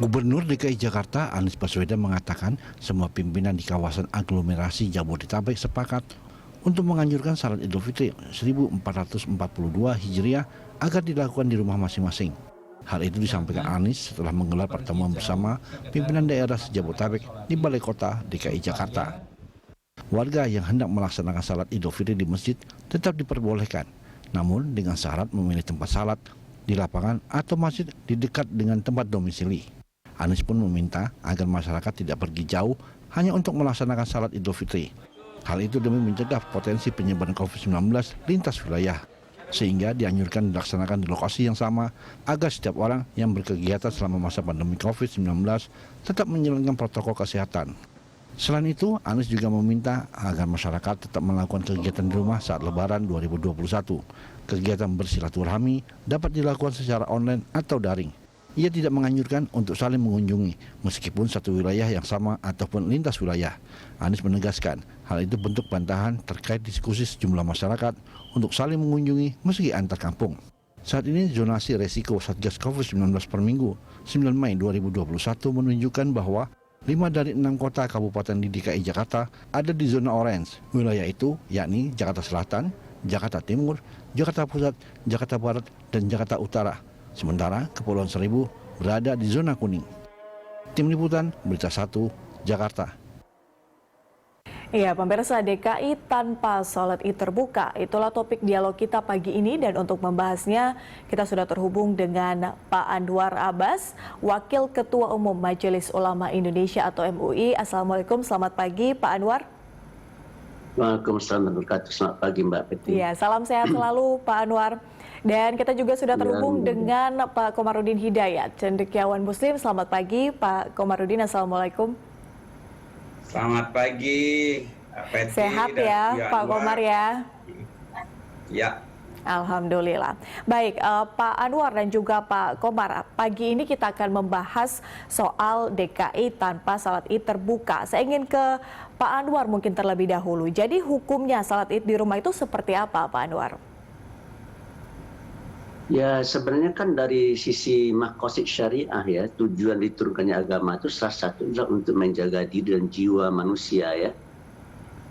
Gubernur DKI Jakarta Anies Baswedan mengatakan semua pimpinan di kawasan aglomerasi Jabodetabek sepakat untuk menganjurkan salat Idul Fitri 1442 Hijriah agar dilakukan di rumah masing-masing. Hal itu disampaikan Anies setelah menggelar pertemuan bersama pimpinan daerah Jabodetabek di Balai Kota DKI Jakarta. Warga yang hendak melaksanakan salat Idul Fitri di masjid tetap diperbolehkan, namun dengan syarat memilih tempat salat di lapangan atau masjid di dekat dengan tempat domisili. Anies pun meminta agar masyarakat tidak pergi jauh hanya untuk melaksanakan salat Idul Fitri. Hal itu demi mencegah potensi penyebaran COVID-19 lintas wilayah, sehingga dianjurkan dilaksanakan di lokasi yang sama agar setiap orang yang berkegiatan selama masa pandemi COVID-19 tetap menjalankan protokol kesehatan. Selain itu, Anies juga meminta agar masyarakat tetap melakukan kegiatan di rumah saat Lebaran 2021. Kegiatan bersilaturahmi dapat dilakukan secara online atau daring. Ia tidak menganjurkan untuk saling mengunjungi, meskipun satu wilayah yang sama ataupun lintas wilayah. Anies menegaskan, hal itu bentuk bantahan terkait diskusi sejumlah masyarakat untuk saling mengunjungi meski antar kampung. Saat ini zonasi resiko Satgas COVID-19 per minggu 9 Mei 2021 menunjukkan bahwa 5 dari 6 kota kabupaten di DKI Jakarta ada di zona orange. Wilayah itu yakni Jakarta Selatan, Jakarta Timur, Jakarta Pusat, Jakarta Barat, dan Jakarta Utara. Sementara Kepulauan Seribu berada di zona kuning. Tim Liputan Berita 1, Jakarta. Iya, pemirsa, DKI tanpa sholat Id terbuka. Itulah topik dialog kita pagi ini, dan untuk membahasnya kita sudah terhubung dengan Pak Anwar Abbas, Wakil Ketua Umum Majelis Ulama Indonesia atau MUI. Assalamualaikum, selamat pagi Pak Anwar. Waalaikumsalam warahmatullahi wabarakatuh. Selamat pagi Mbak Peti. Iya, salam sehat selalu Pak Anwar. Dan kita juga sudah terhubung dengan Pak Komarudin Hidayat, cendekiawan Muslim. Selamat pagi Pak Komarudin, Assalamualaikum. Selamat pagi, Peti. Sehat ya Pak Komar ya? Ya. Alhamdulillah. Baik, Pak Anwar dan juga Pak Komar, pagi ini kita akan membahas soal DKI tanpa salat Id terbuka. Saya ingin ke Pak Anwar mungkin terlebih dahulu. Jadi hukumnya salat Id di rumah itu seperti apa, Pak Anwar? Ya, sebenarnya kan dari sisi maqasid syariah ya, tujuan diturunkannya agama itu salah satu adalah untuk menjaga diri dan jiwa manusia ya.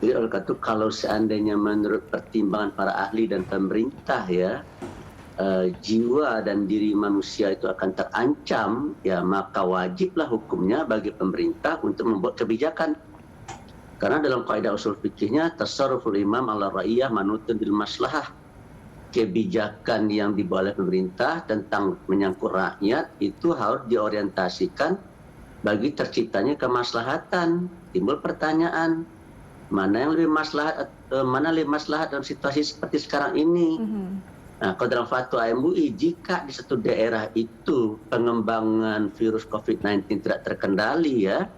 Jadi oleh karena itu kalau seandainya menurut pertimbangan para ahli dan pemerintah ya, jiwa dan diri manusia itu akan terancam, ya maka wajiblah hukumnya bagi pemerintah untuk membuat kebijakan. Karena dalam kaidah usul fikihnya, tasarruful imam ala ra'iyah manutun bil maslahah. Kebijakan yang dibawa oleh pemerintah tentang menyangkut rakyat itu harus diorientasikan bagi terciptanya kemaslahatan. Timbul pertanyaan, mana yang lebih maslahat dalam situasi seperti sekarang ini? Nah, kalau dalam fatwa MUI, jika di satu daerah itu pengembangan virus COVID-19 tidak terkendali ya,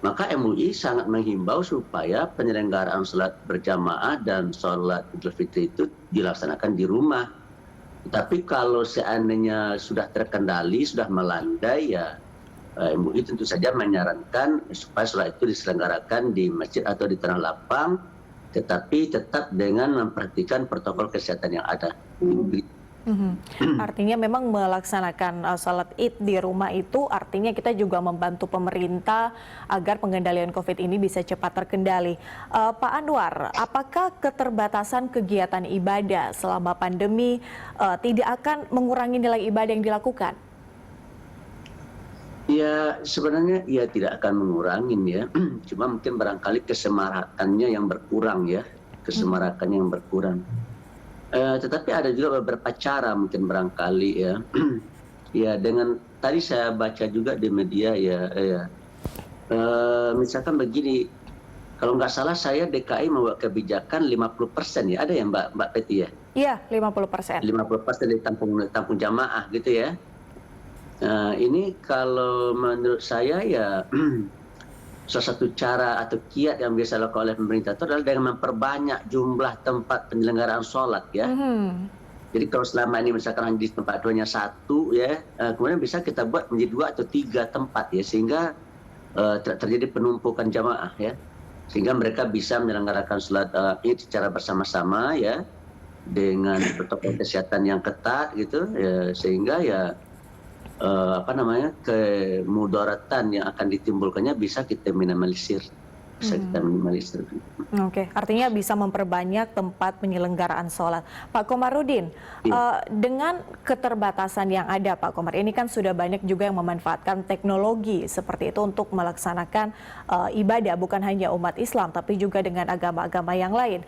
maka MUI sangat menghimbau supaya penyelenggaraan sholat berjamaah dan sholat Idul Fitri itu dilaksanakan di rumah. Tapi kalau seandainya sudah terkendali, sudah melandai ya, MUI tentu saja menyarankan supaya sholat itu diselenggarakan di masjid atau di tanah lapang, tetapi tetap dengan memperhatikan protokol kesehatan yang ada. Artinya memang melaksanakan salat Id di rumah itu artinya kita juga membantu pemerintah agar pengendalian COVID ini bisa cepat terkendali. Pak Anwar, apakah keterbatasan kegiatan ibadah selama pandemi tidak akan mengurangi nilai ibadah yang dilakukan? Ya, sebenarnya ya tidak akan mengurangi ya. Cuma mungkin barangkali kesemarakannya yang berkurang ya. Kesemarakannya yang berkurang. Tetapi ada juga beberapa cara mungkin barangkali ya. Ya, dengan tadi saya baca juga di media ya. Misalkan begini, kalau nggak salah saya DKI membuat kebijakan 50% ya. Ada ya Mbak Peti ya? Iya, 50%. 50% ditampung jamaah gitu ya. Ini kalau menurut saya ya salah satu cara atau kiat yang biasa dilakukan oleh pemerintah itu adalah dengan memperbanyak jumlah tempat penyelenggaraan sholat ya. Jadi kalau selama ini misalkan hanya di tempat hanya satu ya, kemudian bisa kita buat menjadi 2 atau 3 tempat ya, sehingga terjadi penumpukan jamaah ya, sehingga mereka bisa menyelenggarakan sholat Id secara bersama-sama ya, dengan protokol kesehatan yang ketat gitu ya, sehingga ya kemudaratan yang akan ditimbulkannya bisa kita minimalisir. Oke, artinya bisa memperbanyak tempat penyelenggaraan sholat. Pak Komarudin, dengan keterbatasan yang ada, Pak Komar, ini kan sudah banyak juga yang memanfaatkan teknologi seperti itu untuk melaksanakan ibadah, bukan hanya umat Islam, tapi juga dengan agama-agama yang lain.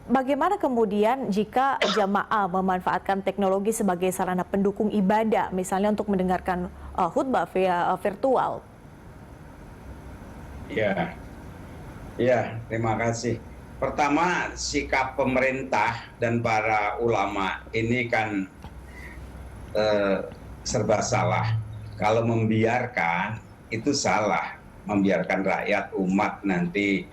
Bagaimana kemudian jika jamaah memanfaatkan teknologi sebagai sarana pendukung ibadah, misalnya untuk mendengarkan khutbah via virtual? Ya, terima kasih. Pertama, sikap pemerintah dan para ulama ini kan serba salah. Kalau membiarkan, itu salah. Membiarkan rakyat, umat nanti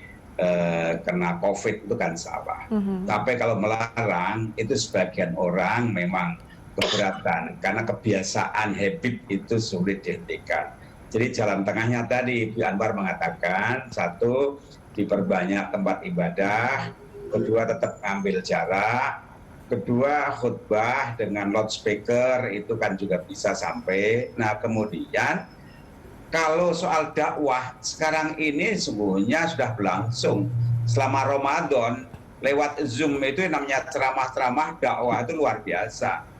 kena COVID itu kan salah. Tapi kalau melarang, itu sebagian orang memang keberatan. Karena kebiasaan, habit itu sulit dihentikan. Jadi jalan tengahnya tadi, Bu Anwar mengatakan, satu, diperbanyak tempat ibadah, kedua tetap ngambil jarak, kedua khutbah dengan loudspeaker itu kan juga bisa sampai. Nah kemudian kalau soal dakwah sekarang ini sesungguhnya sudah berlangsung selama Ramadan lewat Zoom itu yang namanya ceramah-ceramah dakwah itu luar biasa.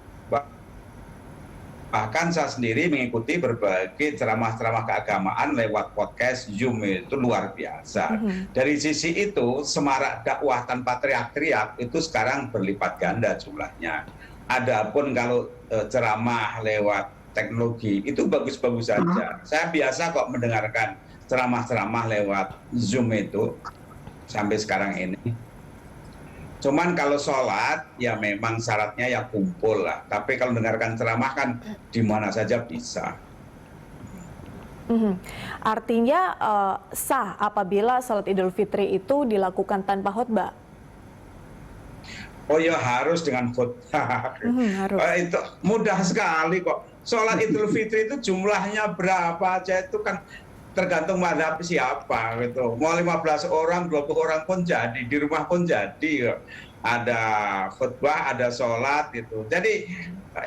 Bahkan saya sendiri mengikuti berbagai ceramah-ceramah keagamaan lewat podcast Zoom itu luar biasa. Dari sisi itu, semarak dakwah tanpa teriak-teriak itu sekarang berlipat ganda jumlahnya. Adapun kalau ceramah lewat teknologi itu bagus-bagus saja. Saya biasa kok mendengarkan ceramah-ceramah lewat Zoom itu sampai sekarang ini. Cuman kalau sholat, ya memang syaratnya ya kumpul lah. Tapi kalau mendengarkan ceramah kan di mana saja bisa. Artinya sah apabila sholat Idul Fitri itu dilakukan tanpa khutbah? Oh ya harus dengan khutbah. Itu mudah sekali kok. Sholat Idul Fitri itu jumlahnya berapa aja itu kan tergantung madhab siapa gitu. Mau 15 orang, 20 orang pun jadi, di rumah pun jadi. Ada khutbah, ada sholat gitu. Jadi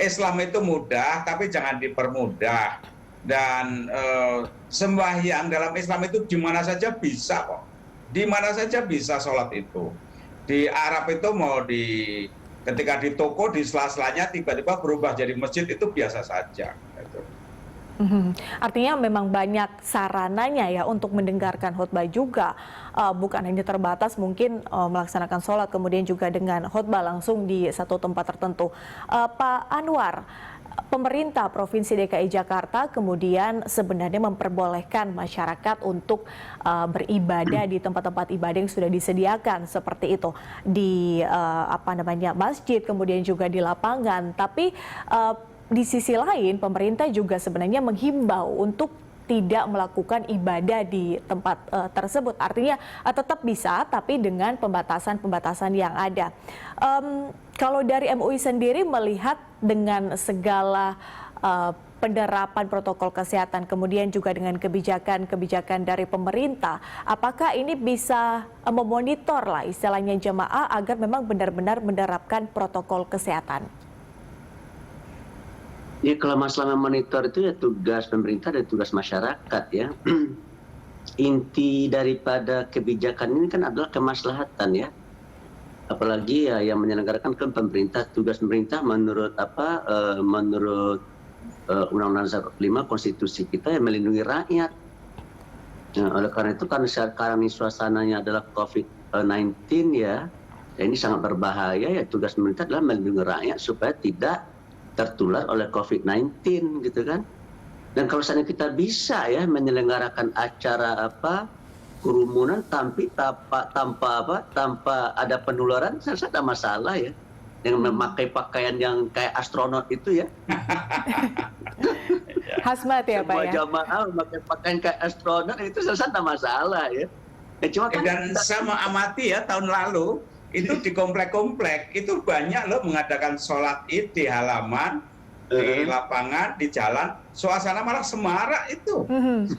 Islam itu mudah, tapi jangan dipermudah. Dan sembahyang dalam Islam itu di mana saja bisa kok. Di mana saja bisa sholat itu. Di Arab itu mau ketika di toko, di sela-selanya tiba-tiba berubah jadi masjid itu biasa saja. Gitu. Artinya memang banyak sarananya ya untuk mendengarkan khutbah juga, bukan hanya terbatas mungkin melaksanakan sholat kemudian juga dengan khutbah langsung di satu tempat tertentu. Pak Anwar, pemerintah Provinsi DKI Jakarta kemudian sebenarnya memperbolehkan masyarakat untuk beribadah di tempat-tempat ibadah yang sudah disediakan seperti itu di masjid kemudian juga di lapangan, tapi di sisi lain, pemerintah juga sebenarnya menghimbau untuk tidak melakukan ibadah di tempat tersebut. Artinya tetap bisa, tapi dengan pembatasan-pembatasan yang ada. Kalau dari MUI sendiri melihat dengan segala penerapan protokol kesehatan, kemudian juga dengan kebijakan-kebijakan dari pemerintah, apakah ini bisa memonitor lah istilahnya jemaah agar memang benar-benar menerapkan protokol kesehatan? Ya kalau masalah memonitor itu ya tugas pemerintah dan tugas masyarakat ya. Inti daripada kebijakan ini kan adalah kemaslahatan ya. Apalagi ya yang menyelenggarakan kan pemerintah, tugas pemerintah menurut Undang-Undang 5 konstitusi kita yang melindungi rakyat. Nah, oleh karena itu karena sekarang ini suasananya adalah COVID-19 ya, ini sangat berbahaya ya, tugas pemerintah adalah melindungi rakyat supaya tidak tertular oleh COVID-19 gitu kan. Dan kalau seandainya kita bisa ya menyelenggarakan acara kerumunan tanpa ada penularan, saya rasa ada masalah ya. Yang memakai pakaian yang kayak astronot itu ya. Hazmat ya Pak ya. Semua jamaah memakai pakaian kayak astronot itu saya rasa ada masalah ya. Cuma kan dan saya mengamati ya tahun lalu itu di komplek-komplek itu banyak loh mengadakan sholat id di halaman, di lapangan, di jalan, suasana malah semarak itu.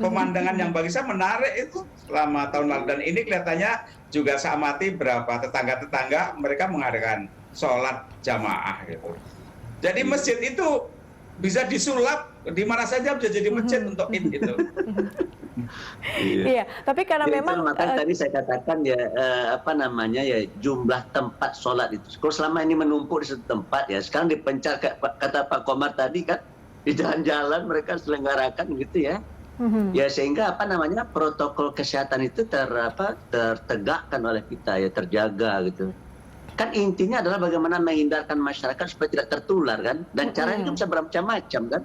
Pemandangan yang bagi saya menarik itu selama tahun lalu, dan ini kelihatannya juga saya amati berapa tetangga-tetangga mereka mengadakan sholat jamaah gitu. Jadi masjid itu bisa disulap Di mana saja bisa jadi masjid untuk itu. Iya, tapi karena Ya, memang makanya tadi saya katakan ya apa namanya ya jumlah tempat sholat itu. Kalau selama ini menumpuk di satu tempat ya, sekarang dipencar kata Pak Komar tadi kan di jalan-jalan mereka selenggarakan gitu ya. Ya sehingga apa namanya protokol kesehatan itu tertegakkan oleh kita ya, terjaga gitu. Kan intinya adalah bagaimana menghindarkan masyarakat supaya tidak tertular kan, dan caranya itu bisa bermacam-macam kan.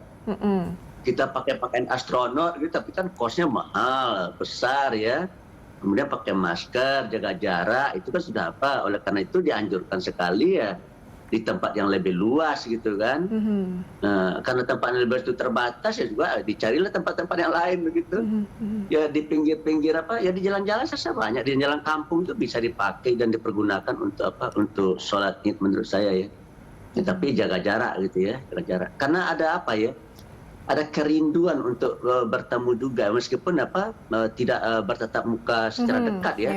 Kita pakai pakaian astronot gitu, tapi kan kosnya mahal, besar ya. Kemudian pakai masker, jaga jarak, itu kan sudah apa. Oleh karena itu dianjurkan sekali ya di tempat yang lebih luas gitu kan. Nah, karena tempat yang lebih luas itu terbatas ya juga dicarilah tempat-tempat yang lain begitu. Ya di pinggir-pinggir apa, ya di jalan-jalan saja banyak. Di jalan kampung itu bisa dipakai dan dipergunakan untuk apa? Untuk sholat Id menurut saya ya. Tapi jaga jarak gitu ya, jaga jarak. Karena ada apa ya? Ada kerinduan untuk bertemu juga meskipun tidak bertatap muka secara dekat ya.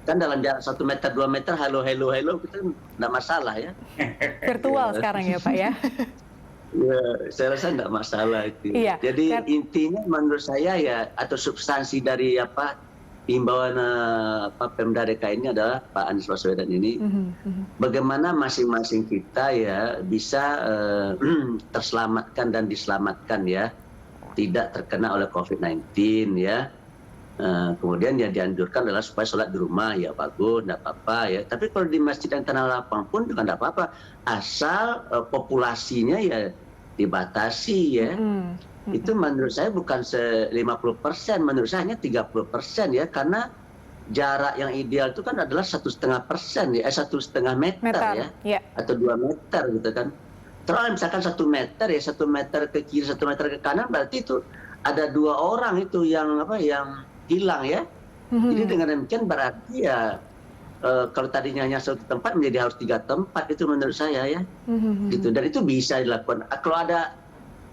Kan dalam jarak 1 meter 2 meter halo kita tidak masalah ya. Virtual sekarang ya Pak ya. Ya, saya rasa tidak masalah itu. Iya, Jadi intinya menurut saya ya, atau substansi dari himbauan Pemda DKI ini adalah Pak Anies Baswedan ini, bagaimana masing-masing kita ya bisa terselamatkan dan diselamatkan ya, tidak terkena oleh COVID-19 ya. Kemudian yang dianjurkan adalah supaya sholat di rumah ya bagus, tidak apa-apa ya. Tapi kalau di masjid dan tanah lapang pun juga tidak apa-apa, asal populasinya ya dibatasi ya. Itu menurut saya bukan 50%, menurut saya hanya 30% ya, karena jarak yang ideal itu kan adalah 1,5% ya, 1,5 meter ya, atau 2 meter gitu kan. Terus misalkan 1 meter ya, 1 meter ke kiri, 1 meter ke kanan, berarti itu ada 2 orang itu yang hilang ya. Jadi dengan demikian berarti ya kalau tadinya hanya 1 tempat menjadi harus 3 tempat, itu menurut saya ya. Gitu. Dan itu bisa dilakukan. Kalau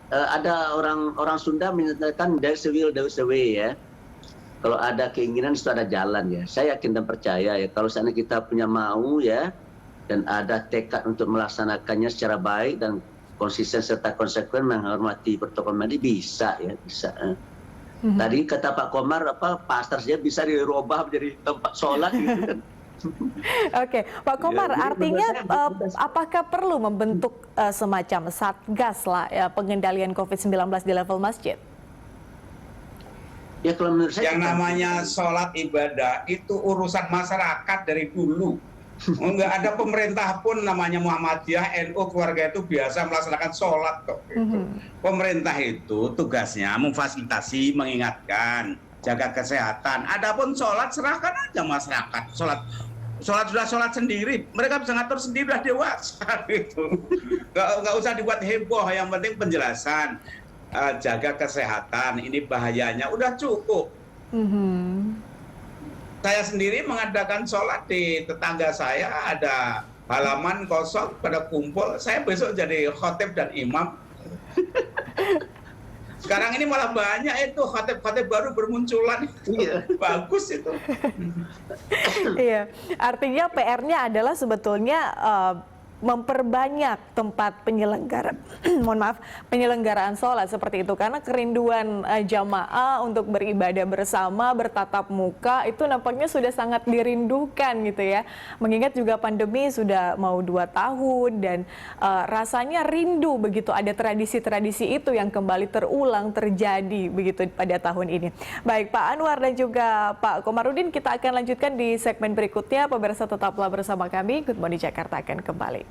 ada orang Sunda menyatakan there's a will, there's a way ya. Kalau ada keinginan itu ada jalan ya. Saya yakin dan percaya ya, kalau seandainya kita punya mau ya, dan ada tekad untuk melaksanakannya secara baik dan konsisten serta konsekuen menghormati protokol medis, bisa ya, bisa. Tadi kata Pak Komar pasar saja bisa dirubah menjadi tempat sholat gitu kan. Oke, Pak Komar, artinya apakah perlu membentuk semacam satgas lah ya, pengendalian COVID-19 di level masjid? Ya kalau menurut saya yang namanya sholat ibadah itu urusan masyarakat dari dulu. Enggak ada pemerintah pun namanya Muhammadiyah, NU, keluarga itu biasa melaksanakan sholat kok. Pemerintah itu tugasnya memfasilitasi, mengingatkan, jaga kesehatan. Adapun sholat serahkan aja masyarakat. Sholat sudah sholat sendiri, mereka bisa ngatur sendiri, udah dewasa gitu. Nggak usah dibuat heboh, yang penting penjelasan, jaga kesehatan, ini bahayanya, udah cukup. Saya sendiri mengadakan sholat di tetangga saya, ada halaman kosong pada kumpul, saya besok jadi khotib dan imam. Sekarang ini malah banyak itu khotib-khotib baru bermunculan. Bagus itu. Iya, artinya PR-nya adalah sebetulnya memperbanyak tempat penyelenggaraan sholat seperti itu, karena kerinduan jamaah untuk beribadah bersama, bertatap muka itu nampaknya sudah sangat dirindukan gitu ya, mengingat juga pandemi sudah mau 2 tahun dan rasanya rindu begitu ada tradisi-tradisi itu yang kembali terulang terjadi begitu pada tahun ini. Baik Pak Anwar dan juga Pak Komarudin, kita akan lanjutkan di segmen berikutnya. Pemirsa tetaplah bersama kami, Good Morning Jakarta akan kembali.